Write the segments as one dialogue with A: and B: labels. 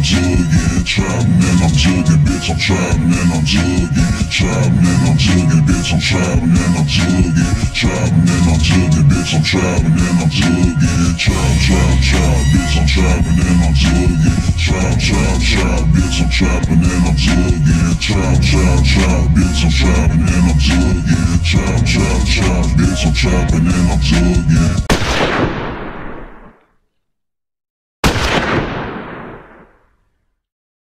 A: jugging, trapping and I'm jugging, bitch, I'm trapping and I'm jugging, trapping and I'm jugging, bitch, I'm trapping and I'm jugging, trapping and I'm jugging, bitch, I'm trapping and I'm jugging, trap, bitch, I'm trapping and I'm jugging, trap, bitch, I'm trapping and I'm jugging, trap, bitch, I'm trapping and I'm jugging, trap, bitch, I'm trapping and I'm jugging.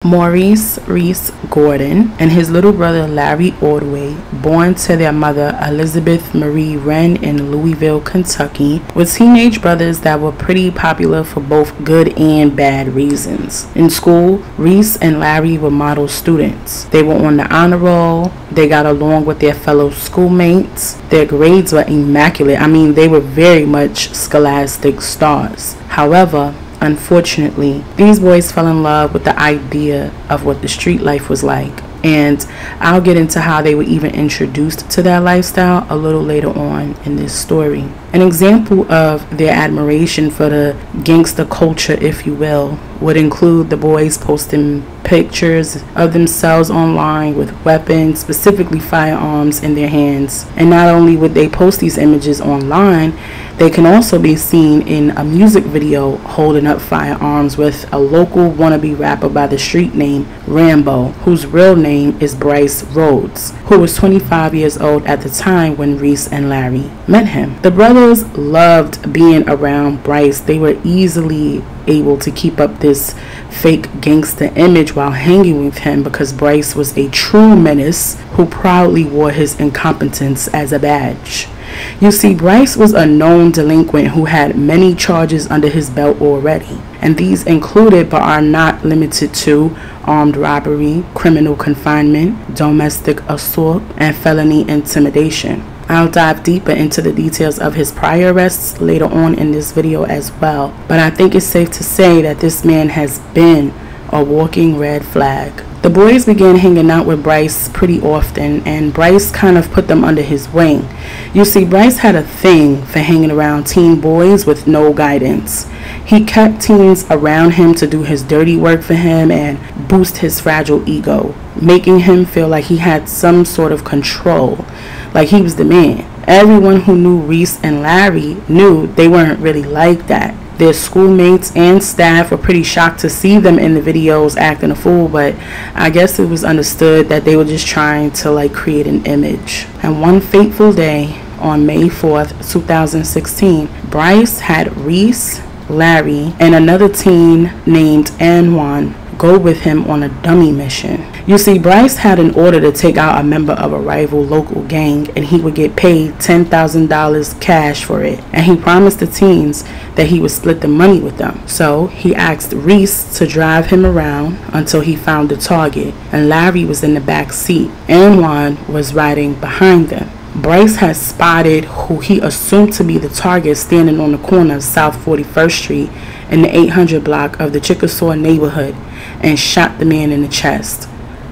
B: Maurice Reece Gordon and his little brother Larry Ordway, born to their mother Elizabeth Marie Wren in Louisville, Kentucky, were teenage brothers that were pretty popular for both good and bad reasons. In school, Reece and Larry were model students. They were on the honor roll, they got along with their fellow schoolmates, their grades were immaculate. I mean, they were very much scholastic stars. However, unfortunately, these boys fell in love with the idea of what the street life was like, and I'll get into how they were even introduced to that lifestyle a little later on in this story. An example of their admiration for the gangster culture, if you will, would include the boys posting pictures of themselves online with weapons, specifically firearms, in their hands. And not only would they post these images online, they can also be seen in a music video holding up firearms with a local wannabe rapper by the street name Rambo, whose real name is Bryce Rhodes, who was 25 years old at the time when Reece and Larry met him. The brothers loved being around Bryce. They were easily able to keep up this fake gangster image while hanging with him because Bryce was a true menace who proudly wore his incompetence as a badge. You see, Bryce was a known delinquent who had many charges under his belt already, and these included but are not limited to armed robbery, criminal confinement, domestic assault, and felony intimidation. I'll dive deeper into the details of his prior arrests later on in this video as well, but I think it's safe to say that this man has been a walking red flag. The boys began hanging out with Bryce pretty often, and Bryce kind of put them under his wing. You see, Bryce had a thing for hanging around teen boys with no guidance. He kept teens around him to do his dirty work for him and boost his fragile ego, making him feel like he had some sort of control, like he was the man. Everyone who knew Reece and Larry knew they weren't really like that. Their schoolmates and staff were pretty shocked to see them in the videos acting a fool, but I guess it was understood that they were just trying to create an image. And one fateful day on May 4th, 2016, Bryce had Reece, Larry, and another teen named Anwan go with him on a dummy mission. You see, Bryce had an order to take out a member of a rival local gang, and he would get paid $10,000 cash for it. And he promised the teens that he would split the money with them. So he asked Reece to drive him around until he found the target, and Larry was in the back seat. Anwan was riding behind them. Bryce had spotted who he assumed to be the target standing on the corner of South 41st Street in the 800 block of the Chickasaw neighborhood and shot the man in the chest.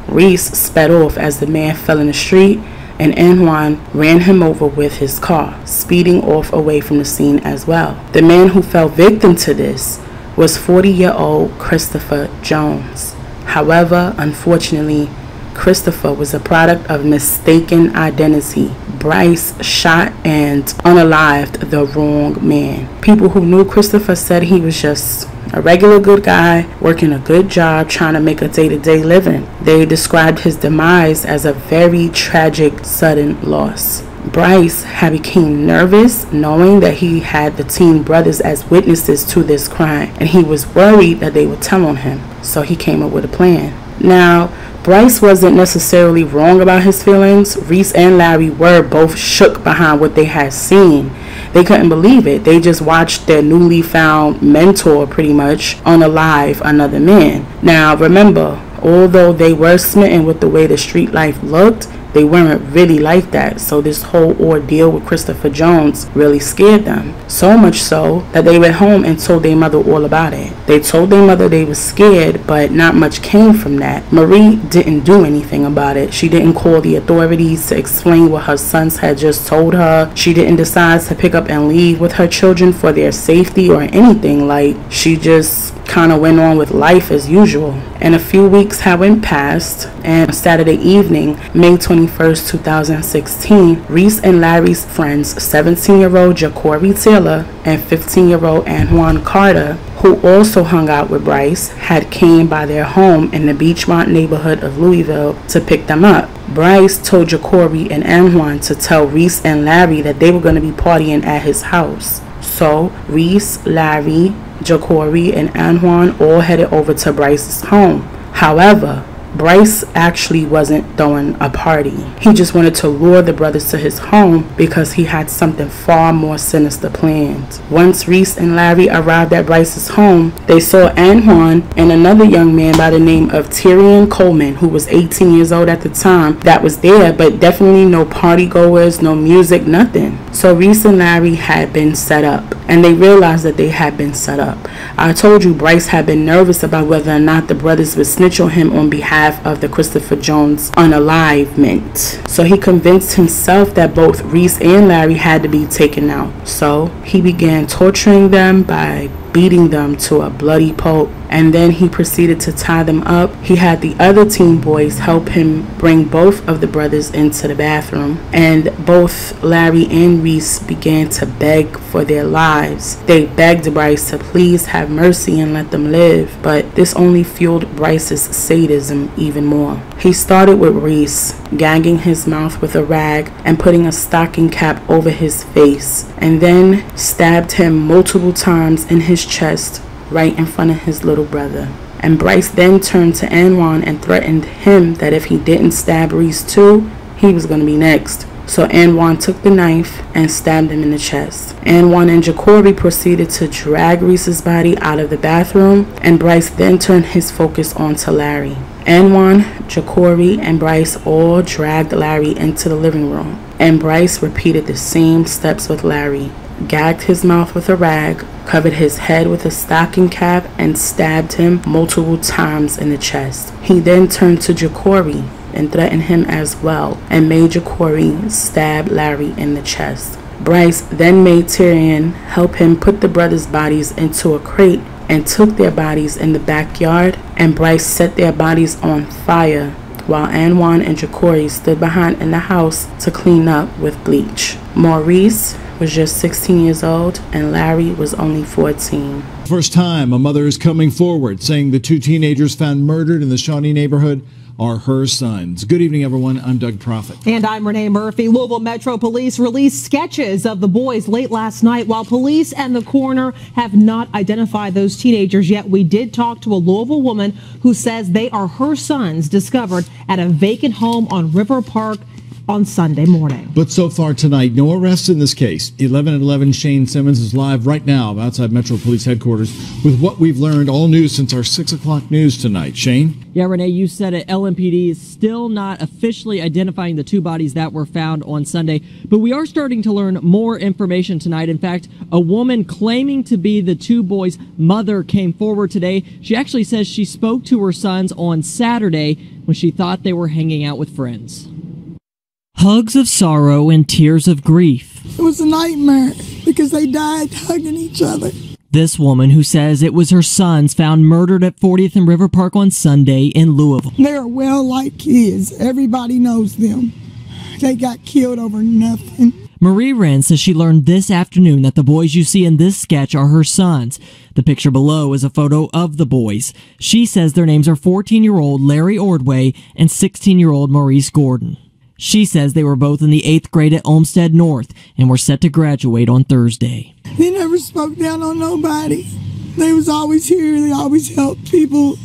B: Reece sped off as the man fell in the street, and Anwan ran him over with his car, speeding off away from the scene as well. The man who fell victim to this was 40-year-old Christopher Jones. However, unfortunately, Christopher was a product of mistaken identity. Bryce shot and unalived the wrong man. People who knew Christopher said he was just a regular good guy working a good job trying to make a day-to-day living. They described his demise as a very tragic sudden loss. Bryce had become nervous knowing that he had the teen brothers as witnesses to this crime, and he was worried that they would tell on him, so he came up with a plan. Now, Bryce wasn't necessarily wrong about his feelings. Reece and Larry were both shook behind what they had seen. They couldn't believe it. They just watched their newly found mentor pretty much unalive another man. Now remember, although they were smitten with the way the street life looked, they weren't really like that. So this whole ordeal with Christopher Jones really scared them. So much so that they went home and told their mother all about it. They told their mother they were scared, but not much came from that. Marie didn't do anything about it. She didn't call the authorities to explain what her sons had just told her. She didn't decide to pick up and leave with her children for their safety or anything. She just kind of went on with life as usual. And a few weeks had went past, and Saturday evening, May 21st, 2016, Reece and Larry's friends, 17-year-old Jacory Taylor and 15-year-old Antoine Carter, who also hung out with Bryce, had came by their home in the Beachmont neighborhood of Louisville to pick them up. Bryce told Jacory and Antoine to tell Reece and Larry that they were going to be partying at his house. So Reece, Larry, Jacory, and Antoine all headed over to Bryce's home. However, Bryce actually wasn't throwing a party. He just wanted to lure the brothers to his home because he had something far more sinister planned. Once Reece and Larry arrived at Bryce's home, they saw Antoine and another young man by the name of Tyrion Coleman, who was 18 years old at the time, that was there, but definitely no party goers, no music, nothing. So Reece and Larry had been set up, and they realized that they had been set up. I told you Bryce had been nervous about whether or not the brothers would snitch on him on behalf of the Christopher Jones unalivement. So he convinced himself that both Reece and Larry had to be taken out. So he began torturing them by beating them to a bloody pulp, and then he proceeded to tie them up. He had the other teen boys help him bring both of the brothers into the bathroom, and both Larry and Reece began to beg for their lives. They begged Bryce to please have mercy and let them live, but this only fueled Bryce's sadism even more. He started with Reece, gagging his mouth with a rag and putting a stocking cap over his face, and then stabbed him multiple times in his chest right in front of his little brother. And Bryce then turned to Antoine and threatened him that if he didn't stab Reece too, he was going to be next. So Antoine took the knife and stabbed him in the chest. Antoine and Jacory proceeded to drag Reece's body out of the bathroom, and Bryce then turned his focus onto Larry. Antoine, Jacory, and Bryce all dragged Larry into the living room, and Bryce repeated the same steps with Larry. Gagged his mouth with a rag, covered his head with a stocking cap, and stabbed him multiple times in the chest. He then turned to Jacory and threatened him as well, and made Jacory stab Larry in the chest. Bryce then made Tyrion help him put the brothers' bodies into a crate and took their bodies in the backyard, and Bryce set their bodies on fire while Antoine and Jacory stood behind in the house to clean up with bleach. Maurice was just 16 years old, and Larry was only 14.
C: First time a mother is coming forward saying the two teenagers found murdered in the Shawnee neighborhood are her sons. Good evening, everyone. I'm Doug Prophet.
D: And I'm Renee Murphy. Louisville Metro Police released sketches of the boys late last night. While police and the coroner have not identified those teenagers yet, we did talk to a Louisville woman who says they are her sons, discovered at a vacant home on River Park on Sunday morning.
C: But so far tonight, no arrests in this case. 11 at 11, Shane Simmons is live right now outside Metro Police headquarters with what we've learned, all news since our 6 o'clock news tonight. Shane?
E: Yeah, Renee, you said it. LMPD is still not officially identifying the two bodies that were found on Sunday, but we are starting to learn more information tonight. In fact, a woman claiming to be the two boys' mother came forward today. She actually says she spoke to her sons on Saturday when she thought they were hanging out with friends. Hugs of sorrow and tears of grief.
F: It was a nightmare because they died hugging each other.
E: This woman who says it was her sons found murdered at 40th and River Park on Sunday in Louisville.
F: They're well-liked kids. Everybody knows them. They got killed over nothing.
E: Marie Wren says she learned this afternoon that the boys you see in this sketch are her sons. The picture below is a photo of the boys. She says their names are 14-year-old Larry Ordway and 16-year-old Maurice Gordon. She says they were both in the 8th grade at Olmsted North and were set to graduate on Thursday.
F: They never spoke down on nobody. They was always here. They always helped people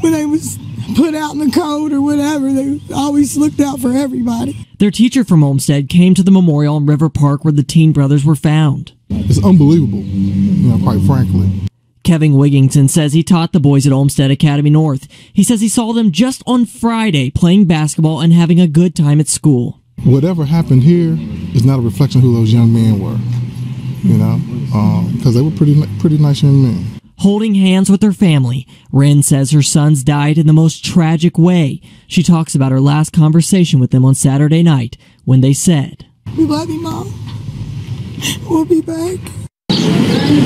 F: when they was put out in the cold or whatever. They always looked out for everybody.
E: Their teacher from Olmsted came to the memorial in River Park where the teen brothers were found.
G: It's unbelievable, quite frankly.
E: Kevin Wigington says he taught the boys at Olmsted Academy North. He says he saw them just on Friday playing basketball and having a good time at school.
G: Whatever happened here is not a reflection of who those young men were, because they were pretty nice young men.
E: Holding hands with her family, Wren says her sons died in the most tragic way. She talks about her last conversation with them on Saturday night when they said,
F: "We love you, Mom. We'll be back."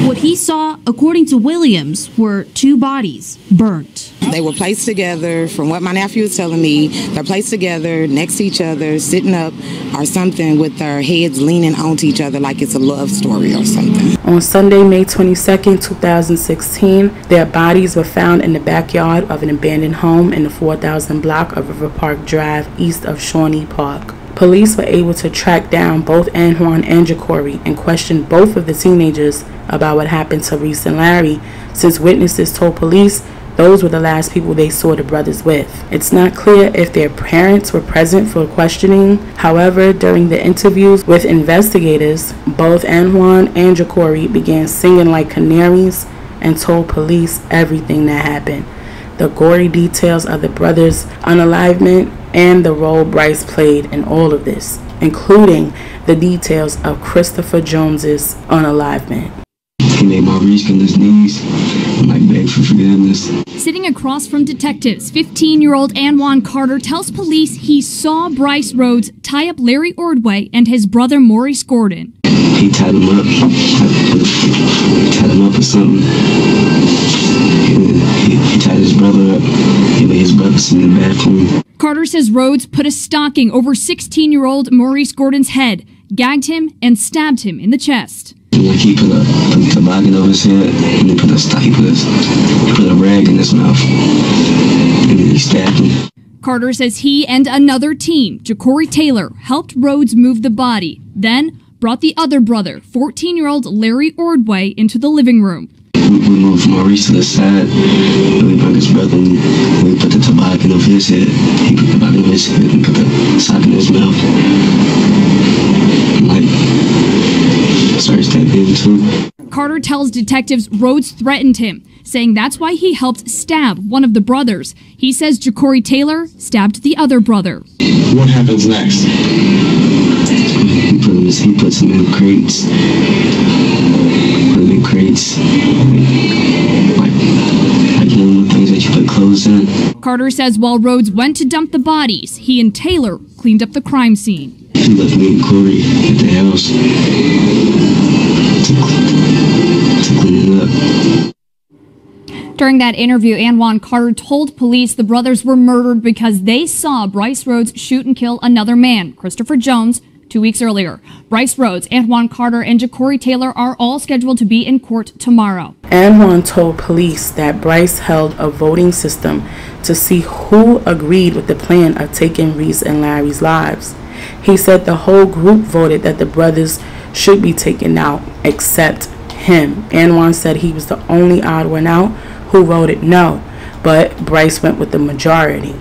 H: What he saw, according to Williams, were two bodies burnt.
I: They were placed together, from what my nephew was telling me, they're placed together next to each other, sitting up or something with their heads leaning onto each other like it's a love story or something.
B: On Sunday, May 22nd, 2016, their bodies were found in the backyard of an abandoned home in the 4000 block of River Park Drive east of Shawnee Park. Police were able to track down both Antoine and Jacory and question both of the teenagers about what happened to Reece and Larry, since witnesses told police those were the last people they saw the brothers with. It's not clear if their parents were present for questioning. However, during the interviews with investigators, both Antoine and Jacory began singing like canaries and told police everything that happened. The gory details of the brothers' unalivement and the role Bryce played in all of this, including the details of Christopher Jones's unalivement.
J: He made Maurice on his knees and beg for forgiveness.
K: Sitting across from detectives, 15-year-old Antoine Carter tells police he saw Bryce Rhodes tie up Larry Ordway and his brother Maurice Gordon.
J: He tied him up. Tied him up or something. He tied his brother up. He made his brother sit in the bathroom.
K: Carter says Rhodes put a stocking over 16-year-old Maurice Gordon's head, gagged him, and stabbed him in the chest.
J: He put a toboggan over his head, and he put a rag in his mouth, and then he stabbed him.
K: Carter says he and another teen, Jacory Taylor, helped Rhodes move the body, then brought the other brother, 14-year-old Larry Ordway, into the living room.
J: We moved Maurice to the side, and we brought his brother, and we put the toboggan over his head. He put the toboggan over his head and put the sock in his mouth. Started stabbing him too.
K: Carter tells detectives Rhodes threatened him, saying that's why he helped stab one of the brothers. He says Jacory Taylor stabbed the other brother.
L: What happens next?
J: He puts him in crates. Put him in crates. Like things that you put clothes in.
K: Carter says while Rhodes went to dump the bodies, he and Taylor cleaned up the crime scene.
J: He left me and Corey at the house to clean it up.
K: During that interview, Antoine Carter told police the brothers were murdered because they saw Bryce Rhodes shoot and kill another man, Christopher Jones, 2 weeks earlier. Bryce Rhodes, Antoine Carter, and Jacory Taylor are all scheduled to be in court tomorrow.
B: Antoine told police that Bryce held a voting system to see who agreed with the plan of taking Reece and Larry's lives. He said the whole group voted that the brothers should be taken out, except him. Antoine said he was the only odd one out who voted no, but Bryce went with the majority.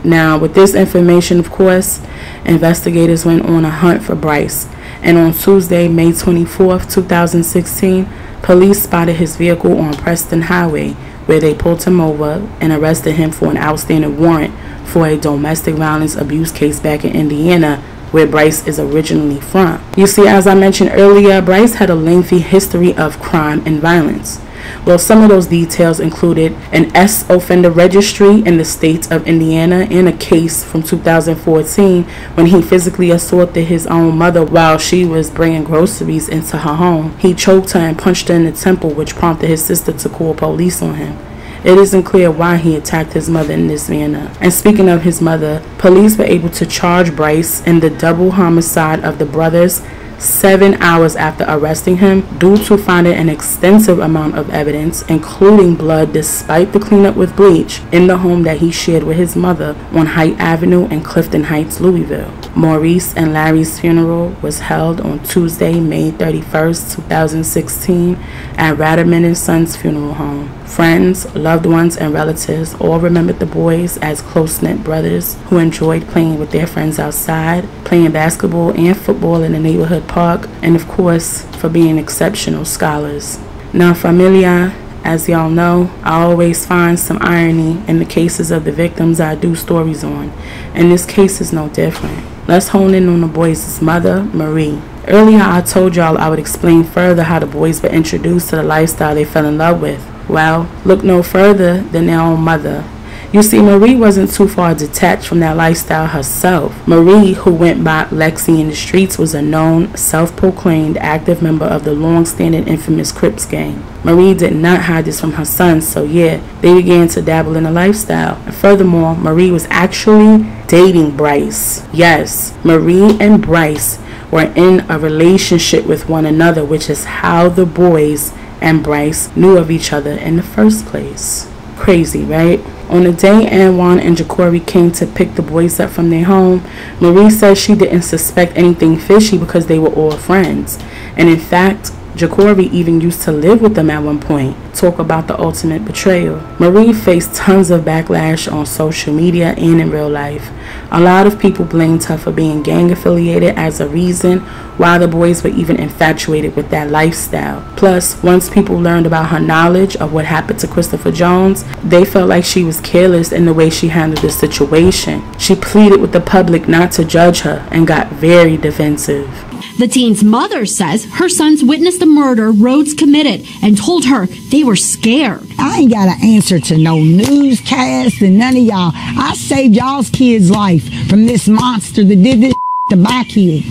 B: Now, with this information, of course, investigators went on a hunt for Bryce, and on Tuesday, May 24th, 2016, police spotted his vehicle on Preston Highway, where they pulled him over and arrested him for an outstanding warrant for a domestic violence abuse case back in Indiana, where Bryce is originally from. You see, as I mentioned earlier, Bryce had a lengthy history of crime and violence. Well, some of those details included an S offender registry in the state of Indiana and a case from 2014 when he physically assaulted his own mother while she was bringing groceries into her home. He choked her and punched her in the temple, which prompted his sister to call police on him. It isn't clear why he attacked his mother in this manner. And speaking of his mother, police were able to charge Bryce in the double homicide of the brothers 7 hours after arresting him due to finding an extensive amount of evidence, including blood despite the cleanup with bleach, in the home that he shared with his mother on Haight Avenue in Clifton Heights, Louisville. Maurice and Larry's funeral was held on Tuesday, May 31st, 2016 at Ratterman & Sons Funeral Home. Friends, loved ones, and relatives all remembered the boys as close-knit brothers who enjoyed playing with their friends outside, playing basketball and football in the neighborhood park, and of course, for being exceptional scholars. Now, familia, as y'all know, I always find some irony in the cases of the victims I do stories on, and this case is no different. Let's hone in on the boys' mother, Marie. Earlier, I told y'all I would explain further how the boys were introduced to the lifestyle they fell in love with. Well, look no further than their own mother. You see, Marie wasn't too far detached from that lifestyle herself. Marie, who went by Lexi in the streets, was a known, self-proclaimed active member of the long-standing infamous Crips gang. Marie did not hide this from her sons, so yeah, they began to dabble in the lifestyle. And furthermore, Marie was actually dating Bryce. Yes, Marie and Bryce were in a relationship with one another, which is how the boys and Bryce knew of each other in the first place. Crazy, right? On the day Anwan and Jacory came to pick the boys up from their home, Marie says she didn't suspect anything fishy because they were all friends. And in fact, Jacory even used to live with them at one point. Talk about the ultimate betrayal. Marie faced tons of backlash on social media and in real life. A lot of people blamed her for being gang affiliated as a reason why the boys were even infatuated with that lifestyle. Plus, once people learned about her knowledge of what happened to Christopher Jones, they felt like she was careless in the way she handled the situation. She pleaded with the public not to judge her and got very defensive.
H: The teen's mother says her sons witnessed the murder Rhodes committed and told her they were scared.
F: I ain't got to answer to no newscast and none of y'all. I saved y'all's kid's life from this monster that did this to my kid.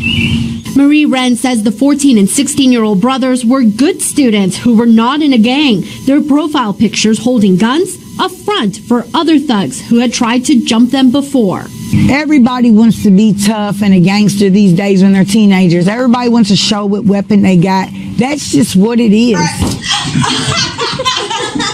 H: Marie Wren says the 14 and 16-year-old brothers were good students who were not in a gang. Their profile pictures holding guns, a front for other thugs who had tried to jump them before.
F: Everybody wants to be tough and a gangster these days when they're teenagers. Everybody wants to show what weapon they got. That's just what it is.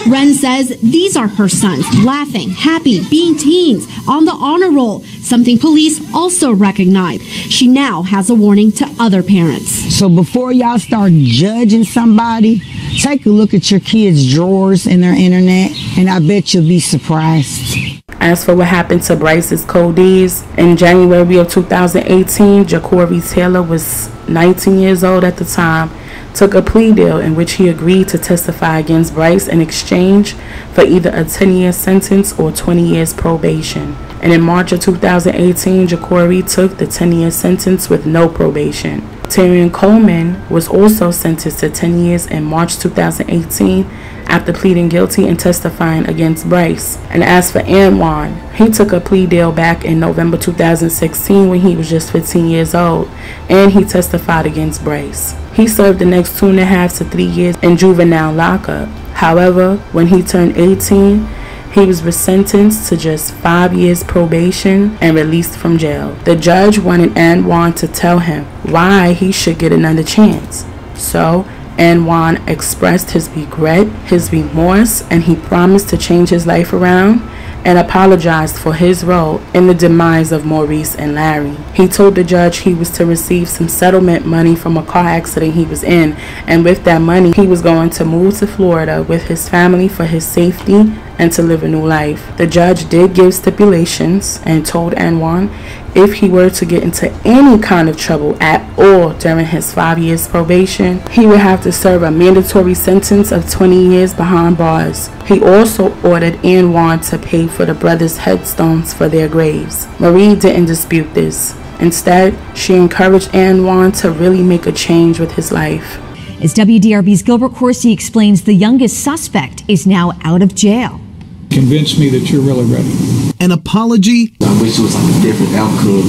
H: Wren says these are her sons, laughing, happy, being teens, on the honor roll, something police also recognize. She now has a warning to other parents.
F: So before y'all start judging somebody, take a look at your kids' drawers and their internet, and I bet you'll be surprised.
B: As for what happened to Bryce's codees, in January of 2018, Jacory Taylor was 19 years old at the time, took a plea deal in which he agreed to testify against Bryce in exchange for either a 10-year sentence or 20 years probation. And in March of 2018, Jacory took the 10-year sentence with no probation. Tyrion Coleman was also sentenced to 10 years in March 2018 after pleading guilty and testifying against Bryce. And as for Anwan, he took a plea deal back in November 2016 when he was just 15 years old, and he testified against Bryce. He served the next 2.5 to 3 years in juvenile lockup. However, when he turned 18, he was resentenced to just 5 years probation and released from jail. The judge wanted Anwan to tell him why he should get another chance. So Anwan expressed his regret, his remorse, and he promised to change his life around and apologized for his role in the demise of Maurice and Larry. He told the judge he was to receive some settlement money from a car accident he was in, and with that money he was going to move to Florida with his family for his safety and to live a new life. The judge did give stipulations and told Anwan if he were to get into any kind of trouble at all during his 5 years probation, he would have to serve a mandatory sentence of 20 years behind bars. He also ordered Anwan to pay for the brothers' headstones for their graves. Marie didn't dispute this. Instead, she encouraged Anwan to really make a change with his life.
M: As WDRB's Gilbert Corsi explains, the youngest suspect is now out of jail.
N: Convince me that you're really ready.
J: An apology?
L: I wish it was like a different outcome.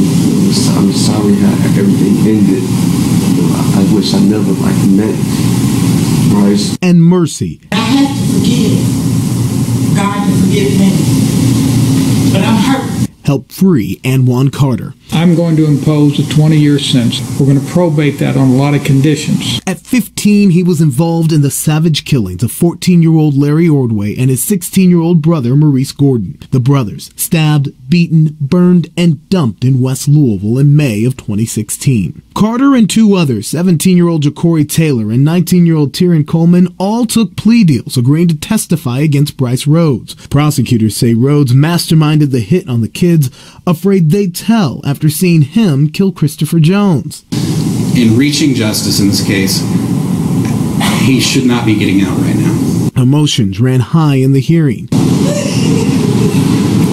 L: I'm sorry how everything ended. I wish I never met Bryce.
J: And mercy.
O: I have to forgive. God can forgive me. But I'm hurt.
J: Help free Anwan Carter.
N: I'm going to impose a 20-year sentence. We're going to probate that on a lot of conditions.
J: At 15, he was involved in the savage killings of 14-year-old Larry Ordway and his 16-year-old brother, Maurice Gordon. The brothers stabbed, beaten, burned, and dumped in West Louisville in May of 2016. Carter and two others, 17-year-old Jacory Taylor and 19-year-old Tyrion Coleman, all took plea deals agreeing to testify against Bryce Rhodes. Prosecutors say Rhodes masterminded the hit on the kids, afraid they'd tell after seeing him kill Christopher Jones.
P: In reaching justice in this case, he should not be getting out right now.
J: Emotions ran high in the hearing.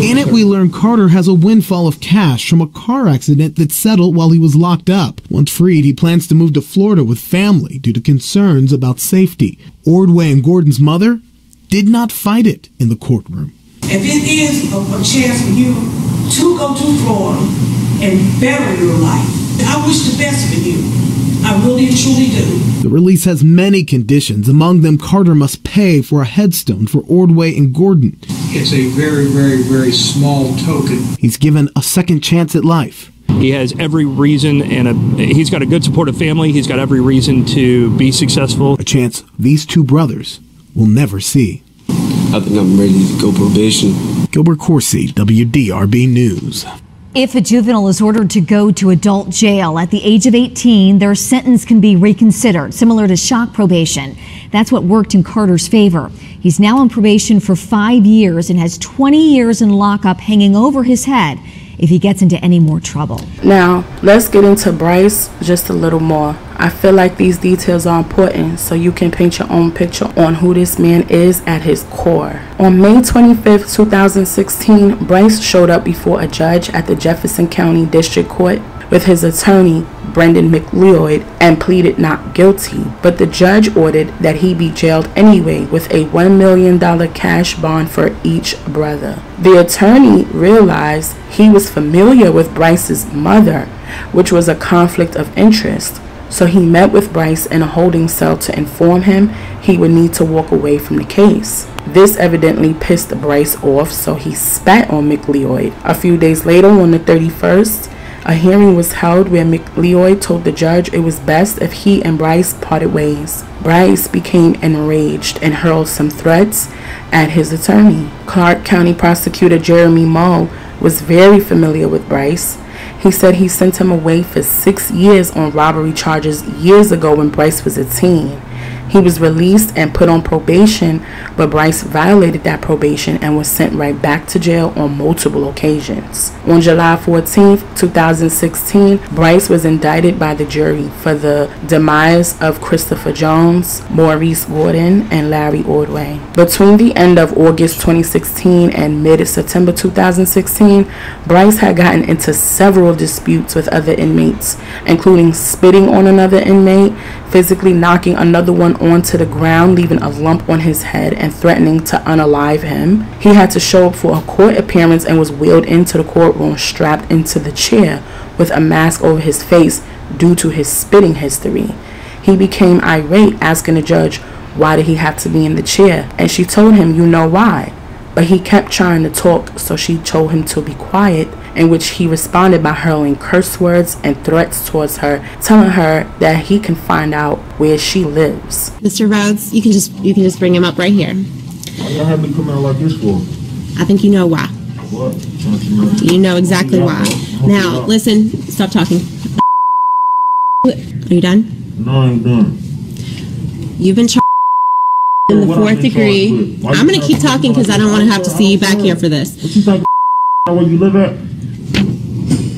J: In it, we learn Carter has a windfall of cash from a car accident that settled while he was locked up. Once freed, he plans to move to Florida with family due to concerns about safety. Ordway and Gordon's mother did not fight it in the courtroom.
O: If it is a chance for you to go to Florida and better your life, I wish the best for you. I really, truly do.
J: The release has many conditions. Among them, Carter must pay for a headstone for Ordway and Gordon.
N: It's a very, very, very small token.
J: He's given a second chance at life.
Q: He has every reason, and he's got a good supportive family. He's got every reason to be successful.
J: A chance these two brothers will never see.
L: I think I'm ready to go probation.
J: Gilbert Corsi, WDRB News.
M: If a juvenile is ordered to go to adult jail at the age of 18, their sentence can be reconsidered, similar to shock probation. That's what worked in Carter's favor. He's now on probation for 5 years and has 20 years in lockup hanging over his head if he gets into any more trouble.
B: Now, let's get into Bryce just a little more. I feel like these details are important so you can paint your own picture on who this man is at his core. On May 25th, 2016, Bryce showed up before a judge at the Jefferson County District Court with his attorney, Brendan McLeod, and pleaded not guilty, but the judge ordered that he be jailed anyway with a $1 million cash bond for each brother. The attorney realized he was familiar with Bryce's mother, which was a conflict of interest, so he met with Bryce in a holding cell to inform him he would need to walk away from the case. This evidently pissed Bryce off, so he spat on McLeod. A few days later, on the 31st, a hearing was held where McLeod told the judge it was best if he and Bryce parted ways. Bryce became enraged and hurled some threats at his attorney. Clark County Prosecutor Jeremy Mull was very familiar with Bryce. He said he sent him away for 6 years on robbery charges years ago when Bryce was a teen. He was released and put on probation, but Bryce violated that probation and was sent right back to jail on multiple occasions. On July 14, 2016, Bryce was indicted by the jury for the demise of Christopher Jones, Maurice Gordon, and Larry Ordway. Between the end of August 2016 and mid-September 2016, Bryce had gotten into several disputes with other inmates, including spitting on another inmate, physically knocking another one onto the ground, leaving a lump on his head, and threatening to unalive him. He had to show up for a court appearance and was wheeled into the courtroom strapped into the chair with a mask over his face due to his spitting history. He became irate, asking the judge why did he have to be in the chair, and she told him, "You know why." But he kept trying to talk, so she told him to be quiet, in which he responded by hurling curse words and threats towards her, telling her that he can find out where she lives.
R: Mr. Rhodes, you can just bring him up right here.
A: Why y'all have me come out like this for?
R: I think you know why.
A: What?
R: You know exactly why. Now, listen, stop talking. Are you done?
A: No, I ain't done.
R: You've been charged in the 4th degree. I'm going to keep talking because I don't want to have to see you back here for this.
A: What you think where you live at?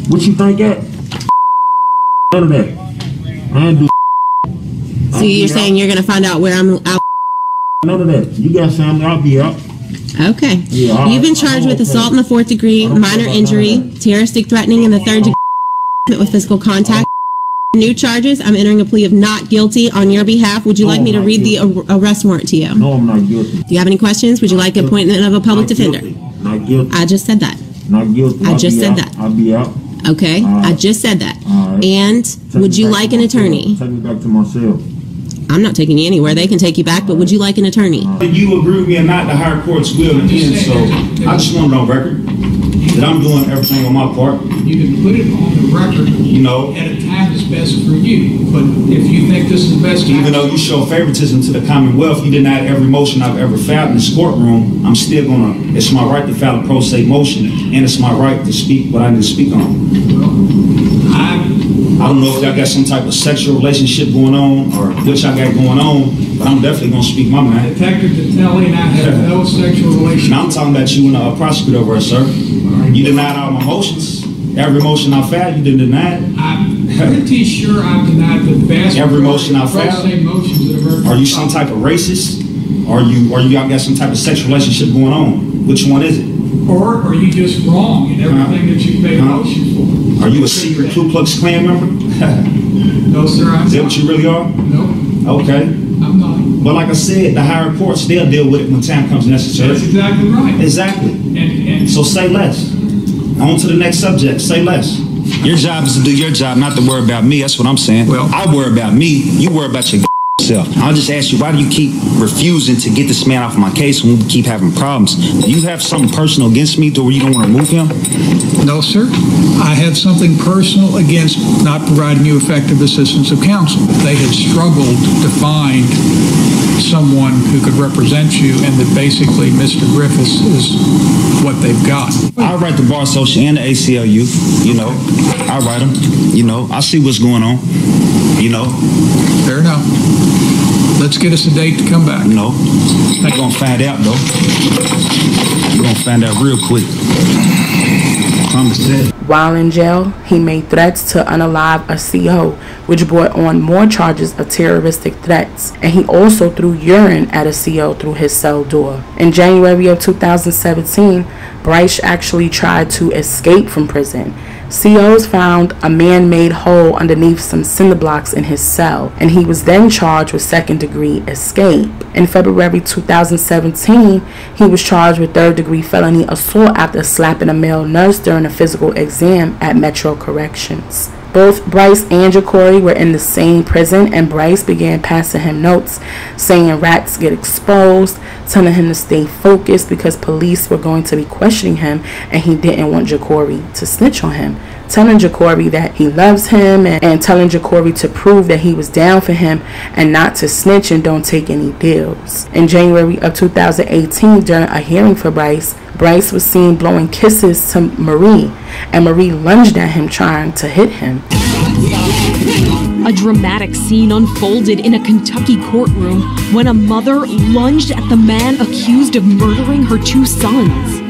A: What you think at? None of that. I ain't do.
R: So you're saying you're going to find out where I'm out?
A: None of that. You got something, I'll be out.
R: Okay.
A: Yeah,
R: You've been charged with assault in the 4th degree, minor injury, terroristic threatening in the 3rd degree with physical contact. New charges. I'm entering a plea of not guilty on your behalf. Would you like me to read the arrest warrant to you?
A: No, I'm not guilty.
R: Do you have any questions? Would you like an appointment of a public defender?
A: Not guilty.
R: I just said that.
A: Not guilty.
R: I just said that.
A: I'll be out.
R: Okay. I just said that. And would you like an attorney?
A: Take me back to my cell.
R: I'm not taking you anywhere. They can take you back, but would you like an attorney?
S: You agree with me or not, the higher courts will end, so I just want it on record that I'm doing everything on my part.
N: You can put it on the record,
S: you know,
N: at a time that's best for you. But if you think this is the best time,
S: even though you show favoritism to the Commonwealth, you deny every motion I've ever filed in this courtroom, I'm still gonna, it's my right to file a pro se motion, and it's my right to speak what I need to speak on. I don't know if y'all got some type of sexual relationship going on or what y'all got going on, but I'm definitely going to speak my mind.
N: Detective Detelli and I have no sexual relationship.
S: Now I'm talking about you and a prosecutor over there, sir. You denied all my motions. Every motion I filed, you didn't deny it.
N: I'm pretty sure I've denied the vast
S: every motion I filed. Are you some type of racist? Or y'all got some type of sexual relationship going on? Which one is it?
N: Or are you just wrong in everything that you've made motions for?
S: Are you a secret Ku Klux Klan member?
N: No, sir.
S: Is that what you really are?
N: No.
S: Okay.
N: I'm not.
S: But like I said, the higher courts, they'll deal with it when time comes necessary.
N: That's exactly right.
S: Exactly.
N: And
S: so say less. On to the next subject. Say less.
T: Your job is to do your job, not to worry about me. That's what I'm saying. Well, I worry about me. You worry about your self. I'll just ask you, why do you keep refusing to get this man off of my case when we keep having problems? Do you have something personal against me to where you don't want to remove him?
N: No, sir. I have something personal against not providing you effective assistance of counsel. They had struggled to find someone who could represent you, and that basically Mr. Griffiths is what they've got.
T: I'll write the Bar Association and the ACLU, you know. I'll write them, you know. I'll see what's going on, you know.
N: Fair enough. Let's get us a date to come back.
T: No. You're going to find out, though. You're going to find out real quick. Promise that.
B: While in jail, he made threats to unalive a CO, which brought on more charges of terroristic threats, and he also threw urine at a CO through his cell door. In January of 2017, Bryce actually tried to escape from prison. COs found a man-made hole underneath some cinder blocks in his cell, and he was then charged with second-degree escape. In February 2017, he was charged with third-degree felony assault after slapping a male nurse during a physical exam at Metro Corrections. Both Bryce and Jacory were in the same prison, and Bryce began passing him notes saying rats get exposed, telling him to stay focused because police were going to be questioning him and he didn't want Jacory to snitch on him, telling Jacory that he loves him and telling Jacory to prove that he was down for him and not to snitch and don't take any deals. In January of 2018, during a hearing for Bryce was seen blowing kisses to Marie, and Marie lunged at him trying to hit him.
D: A dramatic scene unfolded in a Kentucky courtroom when a mother lunged at the man accused of murdering her two sons.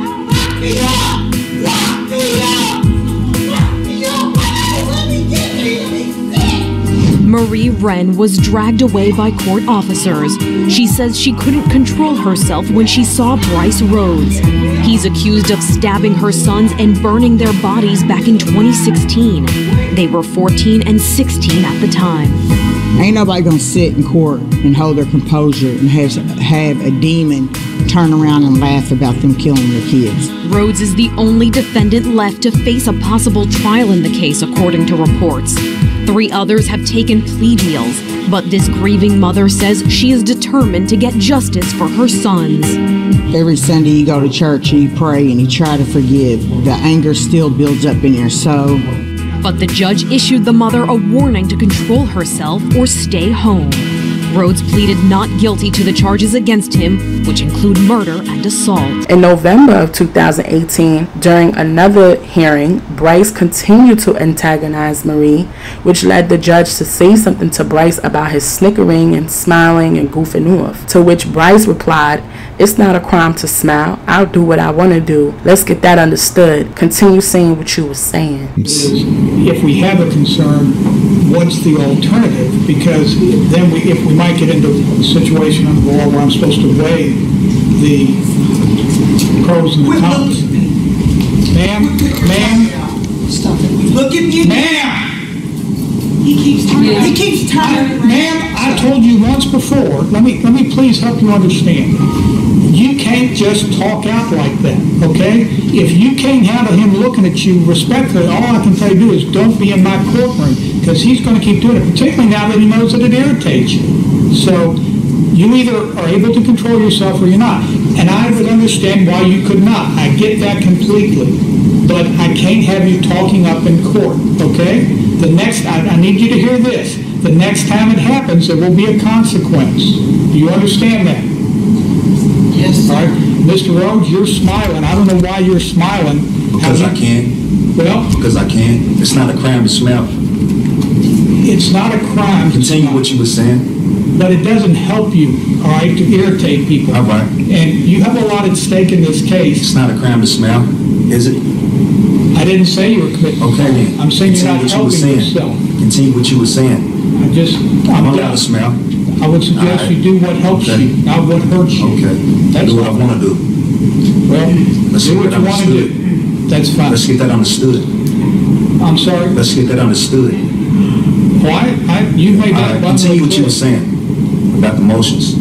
D: Marie Wren was dragged away by court officers. She says she couldn't control herself when she saw Bryce Rhodes. He's accused of stabbing her sons and burning their bodies back in 2016. They were 14 and 16 at the time.
F: Ain't nobody gonna sit in court and hold their composure and have a demon turn around and laugh about them killing their kids.
D: Rhodes is the only defendant left to face a possible trial in the case, according to reports. 3 others have taken plea deals, but this grieving mother says she is determined to get justice for her sons.
F: Every Sunday you go to church and you pray and you try to forgive. The anger still builds up in your soul.
D: But the judge issued the mother a warning to control herself or stay home. Rhodes pleaded not guilty to the charges against him, which include murder and assault.
B: In November of 2018, during another hearing, Bryce continued to antagonize Marie, which led the judge to say something to Bryce about his snickering and smiling and goofing off, to which Bryce replied, "It's not a crime to smile. I'll do what I want to do. Let's get that understood. Continue saying what you were saying."
N: If we have a concern, what's the alternative? Because then if we might get into a situation on the law where I'm supposed to weigh the pros and the cons. Ma'am,
O: stop it. Look at me,
N: ma'am.
O: He keeps turning.
N: Ma'am, I told you once before. Let me please help you understand. You can't just talk out like that, okay? If you can't handle him looking at you respectfully, all I can tell you to do is don't be in my courtroom, because he's going to keep doing it, particularly now that he knows that it irritates you. So you either are able to control yourself or you're not. And I would understand why you could not. I get that completely. But I can't have you talking up in court, okay? I need you to hear this. The next time it happens, there will be a consequence. Do you understand that?
O: Yes.
N: All right. Mr. Rhodes, you're smiling. I don't know why you're smiling.
T: Because I can.
N: Well?
T: Because I can. It's not a crime to smile.
N: It's not a crime.
T: Continue what you were saying.
N: But it doesn't help you, all right, to irritate people.
T: All right.
N: And you have a lot at stake in this case.
T: It's not a crime to smile, is it?
N: I didn't say you were committing.
T: Okay, then.
N: I'm saying you're not helping yourself.
T: Continue what you were saying. I'm allowed to smile.
N: I would suggest you do what helps you, not what hurts you.
T: Okay.
N: That's
T: do what I want to do.
N: Well,
T: let's
N: do what you want to do. That's fine.
T: Let's get that understood.
N: I'm sorry?
T: Let's get that understood.
N: Well, you made that.
T: Continue what you were saying about the motions.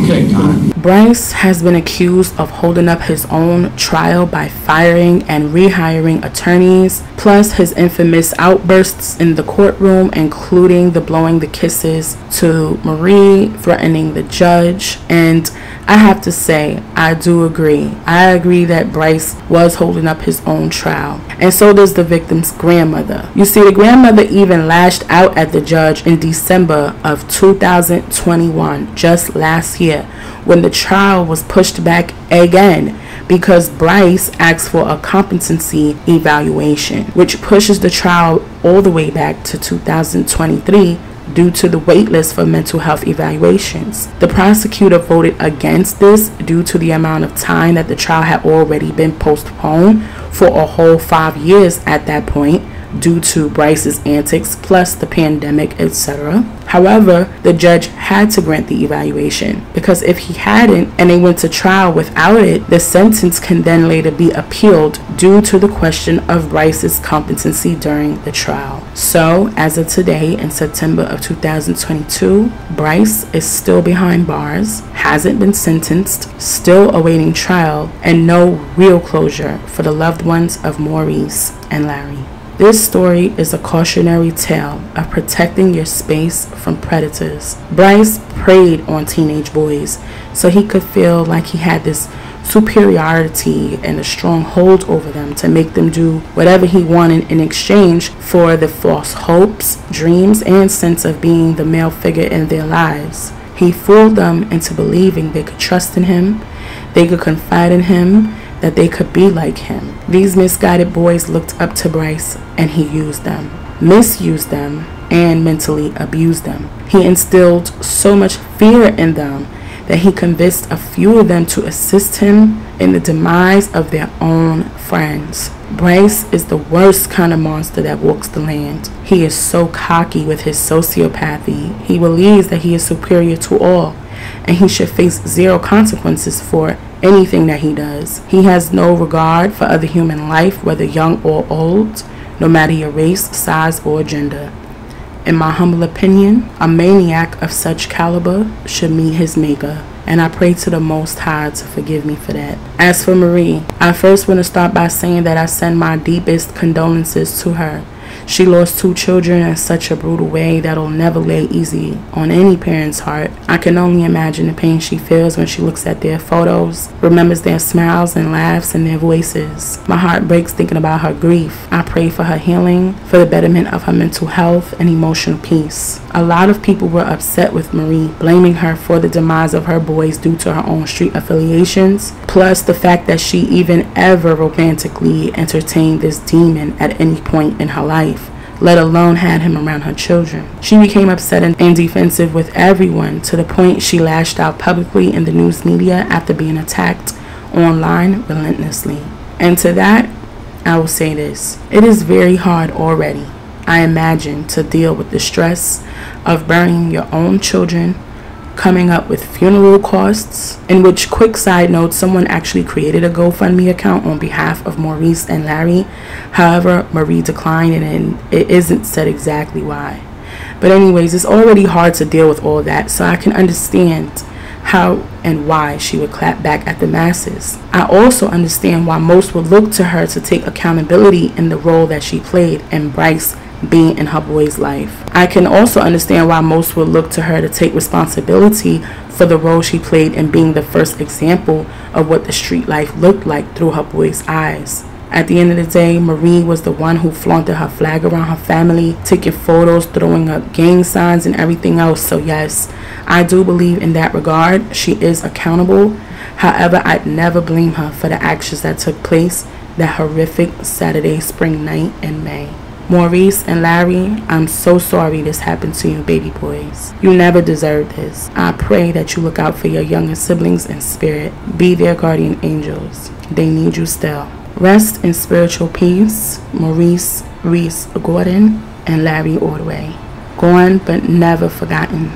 N: Okay.
B: Bryce has been accused of holding up his own trial by firing and rehiring attorneys, plus his infamous outbursts in the courtroom, including the blowing the kisses to Marie, threatening the judge. And I have to say, I do agree. I agree that Bryce was holding up his own trial, and so does the victim's grandmother. You see, the grandmother even lashed out at the judge in December of 2021, just last year, when the trial was pushed back again because Bryce asked for a competency evaluation, which pushes the trial all the way back to 2023 due to the wait list for mental health evaluations. The prosecutor voted against this due to the amount of time that the trial had already been postponed for a whole 5 years at that point, due to Bryce's antics plus the pandemic, etc. However, the judge had to grant the evaluation, because if he hadn't and they went to trial without it, the sentence can then later be appealed due to the question of Bryce's competency during the trial. So, as of today, in September of 2022, Bryce is still behind bars, hasn't been sentenced, still awaiting trial, and no real closure for the loved ones of Maurice and Larry. This story is a cautionary tale of protecting your space from predators. Bryce preyed on teenage boys so he could feel like he had this superiority and a strong hold over them to make them do whatever he wanted in exchange for the false hopes, dreams, and sense of being the male figure in their lives. He fooled them into believing they could trust in him, they could confide in him, that they could be like him. These misguided boys looked up to Bryce, and he used them, misused them, and mentally abused them. He instilled so much fear in them that he convinced a few of them to assist him in the demise of their own friends. Bryce is the worst kind of monster that walks the land. He is so cocky with his sociopathy. He believes that he is superior to all, and he should face zero consequences for anything that he does. He has no regard for other human life, whether young or old, no matter your race, size, or gender. In my humble opinion, a maniac of such caliber should meet his maker, and I pray to the Most High to forgive me for that. As for Marie, I first want to start by saying that I send my deepest condolences to her. She lost 2 children in such a brutal way that'll never lay easy on any parent's heart. I can only imagine the pain she feels when she looks at their photos, remembers their smiles and laughs and their voices. My heart breaks thinking about her grief. I pray for her healing, for the betterment of her mental health and emotional peace. A lot of people were upset with Marie, blaming her for the demise of her boys due to her own street affiliations, plus the fact that she even ever romantically entertained this demon at any point in her life, let alone had him around her children. She became upset and defensive with everyone, to the point she lashed out publicly in the news media after being attacked online relentlessly. And to that, I will say this: it is very hard already, I imagine, to deal with the stress of burying your own children, coming up with funeral costs, in which, quick side note, someone actually created a GoFundMe account on behalf of Maurice and Larry. However, Marie declined, and it isn't said exactly why. But anyways, it's already hard to deal with all that, so I can understand how and why she would clap back at the masses. I also understand why most would look to her to take accountability in the role that she played in Bryce being in her boy's life. I can also understand why most would look to her to take responsibility for the role she played in being the first example of what the street life looked like through her boy's eyes. At the end of the day, Marie was the one who flaunted her flag around her family, taking photos, throwing up gang signs and everything else. So yes, I do believe in that regard she is accountable. However, I'd never blame her for the actions that took place that horrific Saturday spring night in May. Maurice and Larry, I'm so sorry this happened to you, baby boys. You never deserved this. I pray that you look out for your younger siblings in spirit. Be their guardian angels. They need you still. Rest in spiritual peace, Maurice, Reece Gordon, and Larry Ordway. Gone but never forgotten.